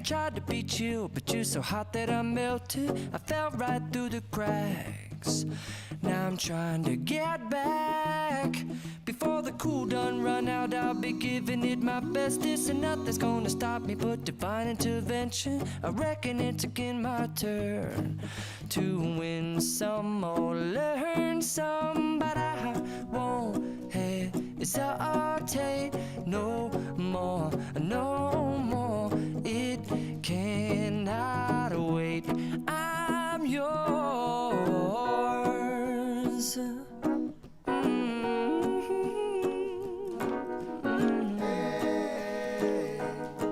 tried to be chill, but you're so hot that I melted. I fell right through the cracks. Now I'm trying to get back. Before the cool done run out, I'll be giving it my best. This and nothing's gonna stop me but divine intervention. I reckon it's again my turn to win some or learn some, but I won't hesitate.